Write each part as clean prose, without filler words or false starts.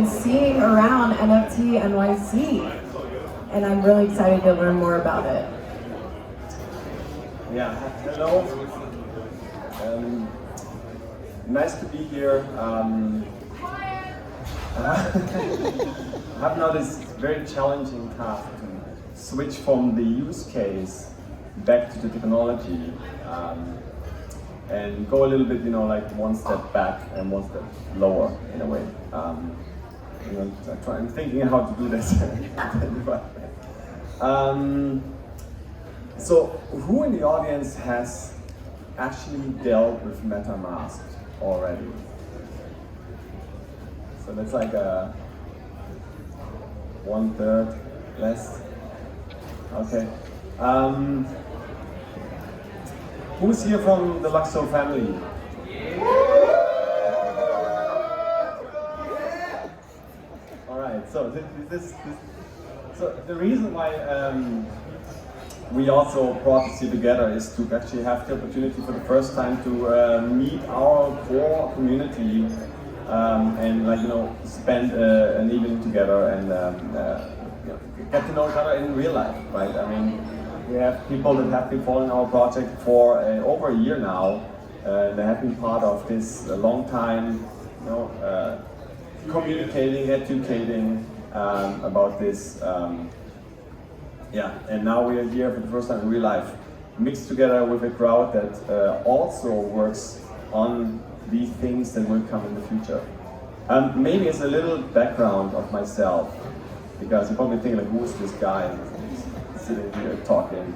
seeing around NFT NYC, and I'm really excited to learn more about it. Yeah, hello. Nice to be here. I have now this very challenging task to switch from the use case back to the technology and go a little bit, like one step back and one step lower in a way. I'm thinking how to do this. So, who in the audience has actually dealt with MetaMask already? So that's like a 1/3 less. Okay. Who's here from the LUKSO family? All right. So so the reason why we also brought this here together is to actually have the opportunity for the first time to meet our core community and spend an evening together and get to know each other in real life, right? I mean, we have people that have been following our project for over a year now. They have been part of this a long time, communicating, educating about this. And now we are here for the first time in real life, mixed together with a crowd that also works on these things that will come in the future. Maybe as a little background of myself, because you probably think, like, who's this guy sitting here talking?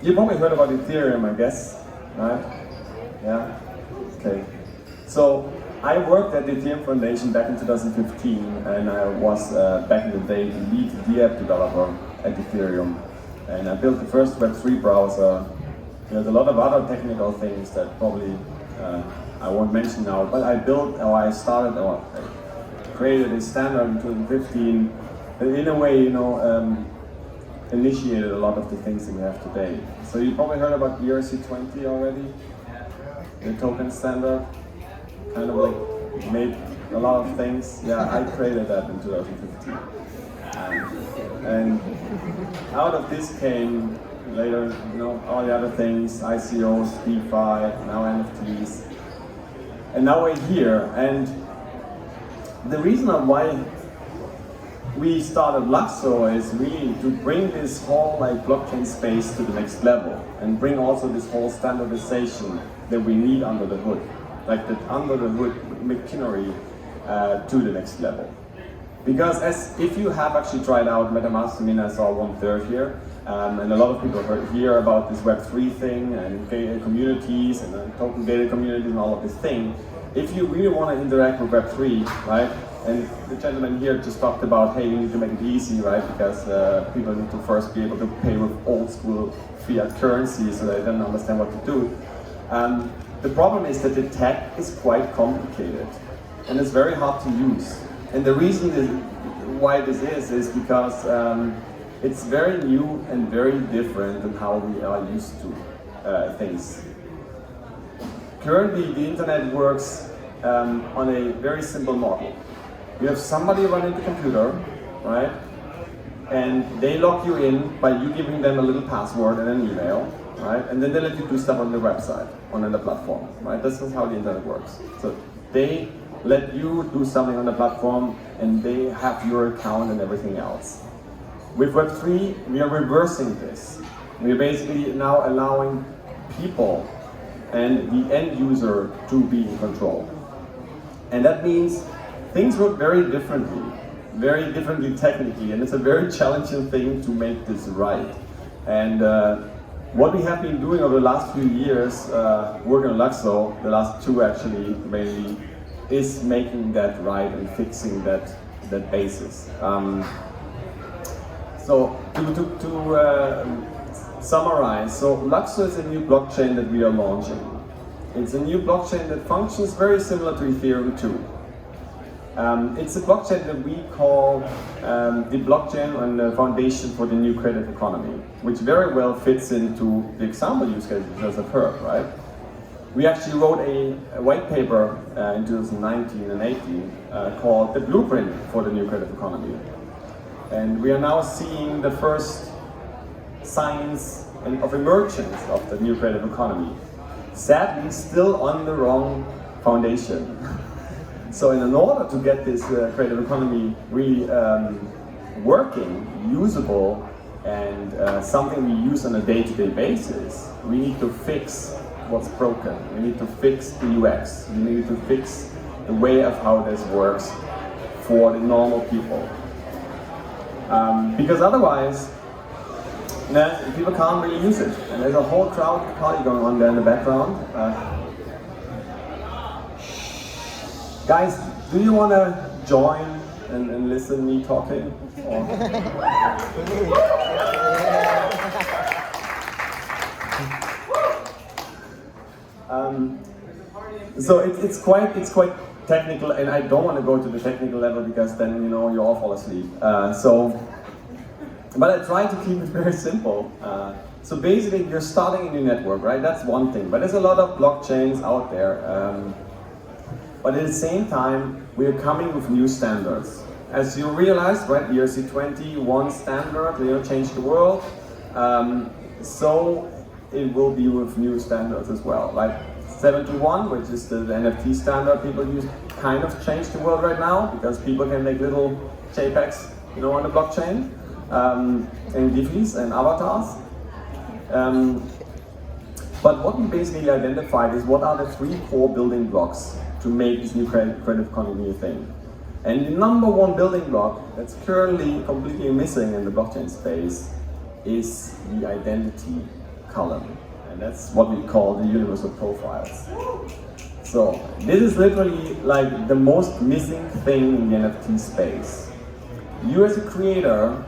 You probably heard about Ethereum, I guess, right? Yeah? Okay. So, I worked at the Ethereum Foundation back in 2015, and I was back in the day the lead DApp developer at Ethereum. And I built the first Web3 browser. There's a lot of other technical things that probably I won't mention now, but I created a standard in 2015 that in a way, initiated a lot of the things that we have today. So you probably heard about ERC20 already, the token standard. Kind of like made a lot of things. Yeah, I created that in 2015. And out of this came later, all the other things, ICOs, DeFi, now NFTs. And now we're here. And the reason why we started LUKSO is really to bring this whole blockchain space to the next level and bring also this whole standardization that we need under the hood. Like that under the hood machinery to the next level. Because if you have actually tried out MetaMask, I saw 1/3 here, and a lot of people hear about this Web3 thing and communities and token data communities and all of this thing. If you really want to interact with Web3, right, and the gentleman here just talked about, hey, you need to make it easy, right, because people need to first be able to pay with old school fiat currency so they don't understand what to do. The problem is that the tech is quite complicated and it's very hard to use. And the reason why this is because it's very new and very different than how we are used to things. Currently, the internet works on a very simple model. You have somebody running the computer, right? And they log you in by you giving them a little password and an email. Right? And then they let you do stuff on the website, on the platform, right? This is how the internet works. So they let you do something on the platform and they have your account and everything else. With Web3, we are reversing this. We are basically now allowing people and the end user to be in control. And that means things work very differently technically, and it's a very challenging thing to make this right. And what we have been doing over the last few years, working on LUKSO, the last 2 actually mainly, is making that right and fixing that basis. So to summarize, so LUKSO is a new blockchain that we are launching. It's a new blockchain that functions very similar to Ethereum 2. It's a blockchain that we call the blockchain and the foundation for the new creative economy, which very well fits into the example use case you just have heard, right? we actually wrote a white paper in 2019 and 18 called The Blueprint for the New Creative Economy. And we are now seeing the first signs of emergence of the new creative economy. Sadly, still on the wrong foundation. So in order to get this creative economy really working, usable, and something we use on a day-to-day basis, we need to fix what's broken. We need to fix the UX. We need to fix the way of how this works for the normal people. Because otherwise, people can't really use it. And there's a whole crowd party going on there in the background. Guys, do you want to join and listen me talking? So it's quite technical, and I don't want to go to the technical level because then you all fall asleep. But I try to keep it very simple. So basically, you're starting a new network, right? That's one thing. But there's a lot of blockchains out there. But at the same time, we're coming with new standards. As you realize, right, ERC21 standard, changed the world. So it will be with new standards as well. Like 71, which is the NFT standard people use, kind of changed the world right now because people can make little JPEGs, on the blockchain, and GIFs and avatars. But what we basically identified is what are the 3 core building blocks to make this new creative economy a thing. And the number one building block that's currently completely missing in the blockchain space is the identity column. And that's what we call the universal profiles. So this is literally like the most missing thing in the NFT space. You as a creator,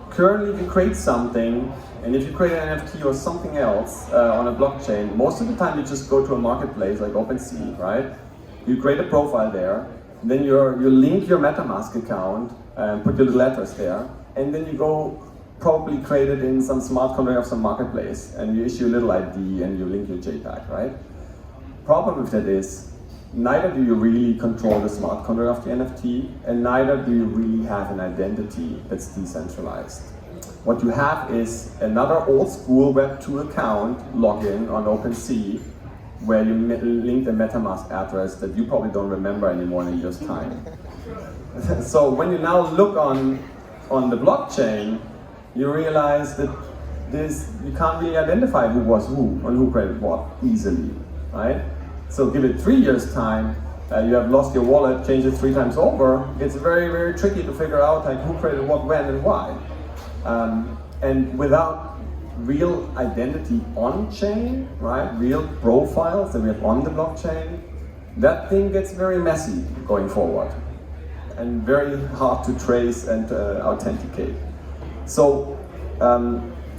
currently if you create something, and if you create an NFT or something else on a blockchain, most of the time you just go to a marketplace like OpenSea, right? You create a profile there, then you link your MetaMask account, put your little letters there, and then you go probably create it in some smart contract of some marketplace, and you issue a little ID and you link your JPEG, right? Problem with that is, neither do you really control the smart contract of the NFT, and neither do you really have an identity that's decentralized. What you have is another old school Web2 account login on OpenSea, where you link the MetaMask address that you probably don't remember anymore in a year's time. So when you now look on the blockchain, you realize that you can't really identify who was who and who created what easily, right? So give it 3 years time, you have lost your wallet, changed it 3 times over, it's very, very tricky to figure out who created what, when, and why. And without real identity on-chain, right? Real profiles that we have on the blockchain, that thing gets very messy going forward and very hard to trace and authenticate. So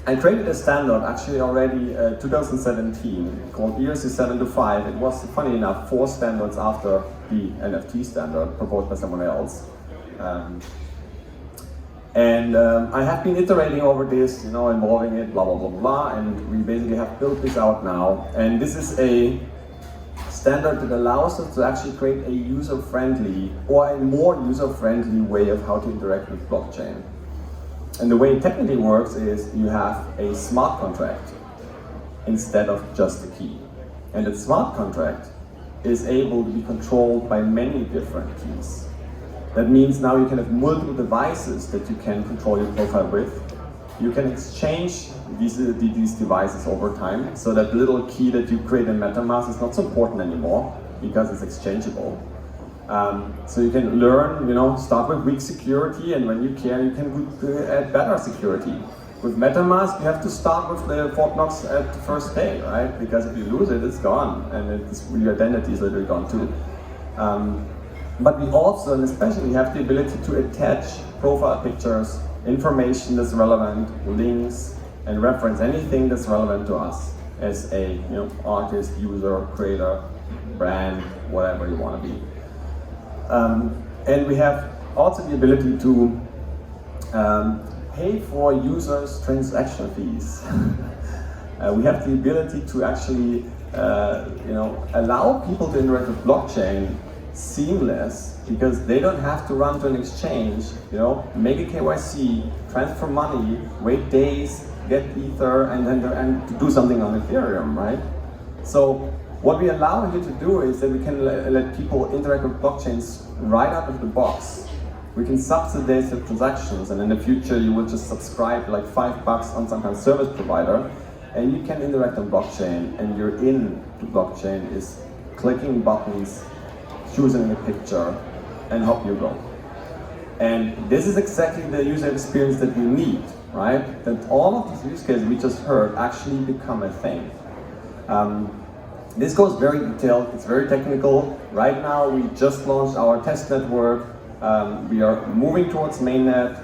I created a standard actually already 2017 called ERC 725. It was, funny enough, 4 standards after the NFT standard proposed by someone else. And I have been iterating over this, involving it, blah, blah, blah, blah, and we basically have built this out now. And this is a standard that allows us to actually create a user-friendly or a more user-friendly way of how to interact with blockchain. And the way it technically works is you have a smart contract instead of just a key. And that smart contract is able to be controlled by many different keys. That means now you can have multiple devices that you can control your profile with. You can exchange these devices over time, so that little key that you create in MetaMask is not so important anymore because it's exchangeable. So you can learn, start with weak security, and when you care, you can add better security. With MetaMask, you have to start with the Fort Knox at the first day, right? Because if you lose it, it's gone, and your identity is literally gone too. But we also, and especially, have the ability to attach profile pictures, information that's relevant, links, and reference anything that's relevant to us as a artist, user, creator, brand, whatever you want to be. And we have also the ability to pay for users' transaction fees. We have the ability to actually allow people to interact with blockchain seamless, because they don't have to run to an exchange, make a KYC, transfer money, wait days, get Ether, and then to do something on Ethereum, right? So what we allow here to do is that we can let people interact with blockchains right out of the box. We can subsidize the transactions, and in the future you will just subscribe like $5 on some kind of service provider, and you can interact on blockchain, and you're in to blockchain is clicking buttons, choosing a picture, and help you go. And this is exactly the user experience that we need, right? That all of these use cases we just heard actually become a thing. This goes very detailed, it's very technical. Right now we just launched our test network. We are moving towards mainnet.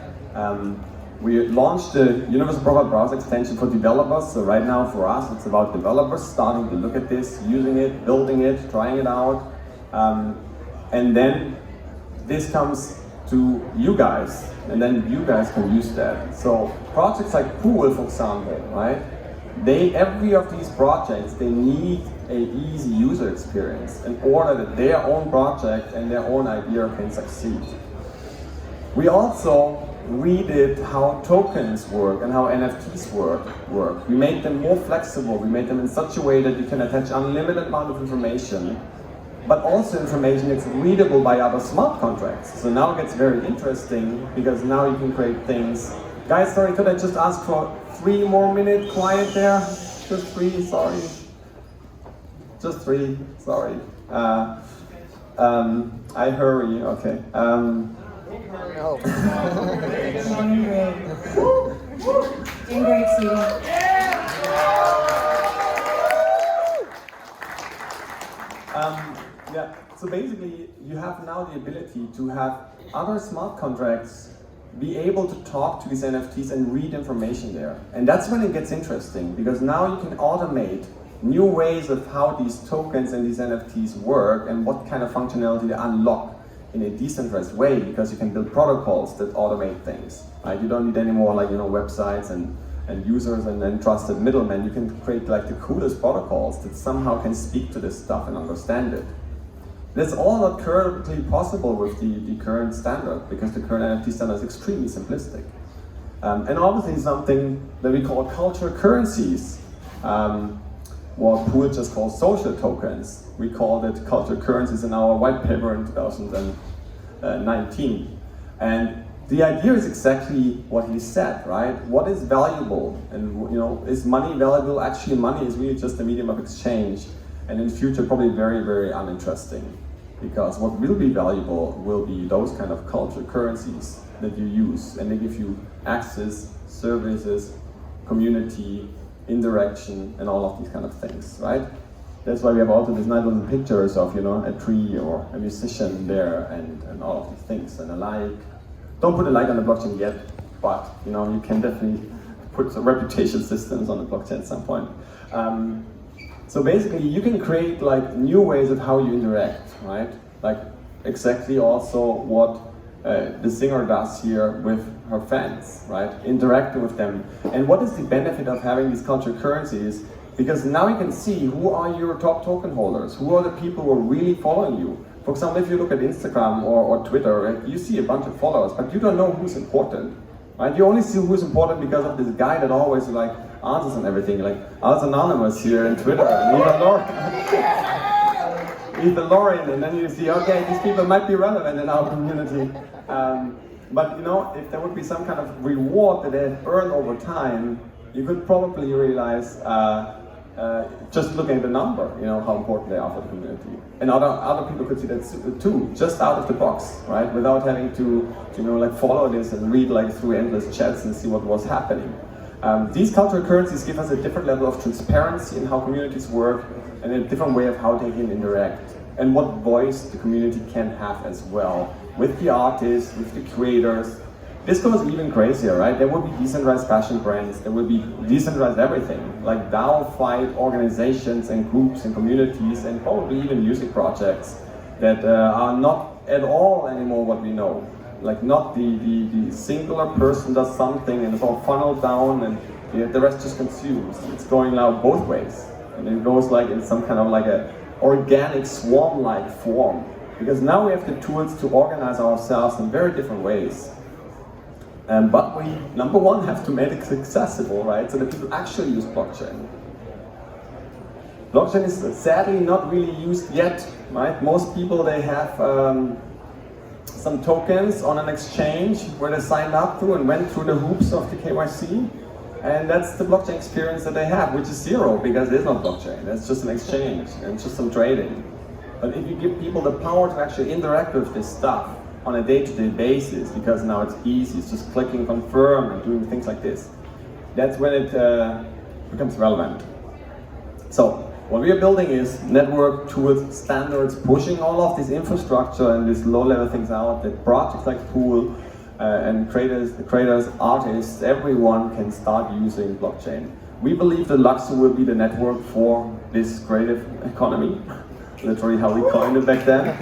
We launched the Universal Profile Browser extension for developers. So right now for us it's about developers starting to look at this, using it, building it, trying it out. And then this comes to you guys, and then you guys can use that. So projects like Pool, for example, right? Every of these projects, they need an easy user experience in order that their own project and their own idea can succeed. We also redid how tokens work and how NFTs work. We made them more flexible. We made them in such a way that you can attach unlimited amount of information, but also information that's readable by other smart contracts. So now it gets very interesting, because now you can create things. Guys, sorry, could I just ask for 3 more minutes quiet there? Just 3, sorry. Just 3, sorry. I hurry, okay. Doing great. Doing great, Stevie. Yeah, so basically you have now the ability to have other smart contracts be able to talk to these NFTs and read information there. And that's when it gets interesting, because now you can automate new ways of how these tokens and these NFTs work and what kind of functionality they unlock in a decentralized way, because you can build protocols that automate things. Right? You don't need any more websites and users and then trusted middlemen. You can create like the coolest protocols that somehow can speak to this stuff and understand it. That's all not currently possible with the current standard, because the current NFT standard is extremely simplistic. And obviously something that we call culture currencies, what Pool just calls social tokens. We called it culture currencies in our white paper in 2019. And the idea is exactly what he said, right? What is valuable? And is money valuable? Actually, money is really just a medium of exchange, and in the future probably very, very uninteresting. Because what will be valuable will be those kind of culture currencies that you use, and they give you access, services, community, interaction, and all of these kind of things, right? That's why we have also these nice little pictures of, a tree or a musician there, and all of these things, and a like. Don't put a like on the blockchain yet, but you can definitely put some reputation systems on the blockchain at some point. So basically, you can create like new ways of how you interact, right? Like exactly also what the singer does here with her fans, right? Interacting with them. And what is the benefit of having these culture currencies? Because now you can see who are your top token holders, who are the people who are really following you. For example, if you look at Instagram or Twitter, right, you see a bunch of followers, but you don't know who's important, right? You only see who's important because of this guy that always answers and everything, like Als Anonymous here in Twitter, and Ethan Lauren, and then you see, okay, these people might be relevant in our community. But if there would be some kind of reward that they have earned over time, you could probably realize, just looking at the number, how important they are for the community. And other people could see that too, just out of the box, right? Without having to follow this and read through endless chats and see what was happening. These cultural currencies give us a different level of transparency in how communities work, and a different way of how they can interact, and what voice the community can have as well, with the artists, with the creators. This goes even crazier, right? There will be decentralized fashion brands, there will be decentralized everything, like DAO-fied organizations and groups and communities, and probably even music projects that are not at all anymore what we know. Like not the singular person does something and it's all funneled down and the rest just consumes. It's going now both ways. and it goes like in some kind of like a organic swarm-like form. Because now we have the tools to organize ourselves in very different ways. But we, number one, have to make it accessible, right? So that people actually use blockchain. Blockchain is sadly not really used yet, right? Most people, they have some tokens on an exchange where they signed up to and went through the hoops of the KYC. And that's the blockchain experience that they have, which is zero, because there's no blockchain. That's just an exchange, and it's just some trading. But if you give people the power to actually interact with this stuff on a day-to-day basis, because now it's easy, it's just clicking confirm and doing things like this, that's when it becomes relevant. So, what we are building is network tools, standards, pushing all of this infrastructure and these low-level things out that projects like Pool and creators, artists, everyone can start using blockchain. We believe that LUKSO will be the network for this creative economy, literally how we coined it back then.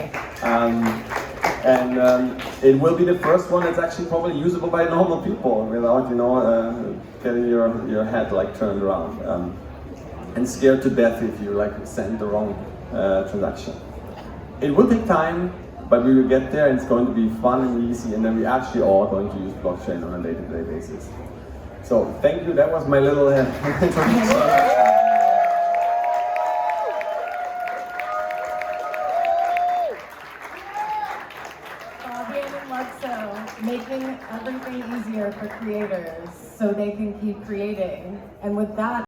It will be the first one that's actually probably usable by normal people without, getting your head like turned around and scared to death if you like send the wrong transaction. It will take time, but we will get there, and it's going to be fun and easy, and then we actually are going to use blockchain on a day-to-day basis. So thank you. That was my little introduction. Fabian and LUKSO, making everything easier for creators so they can keep creating. And with that,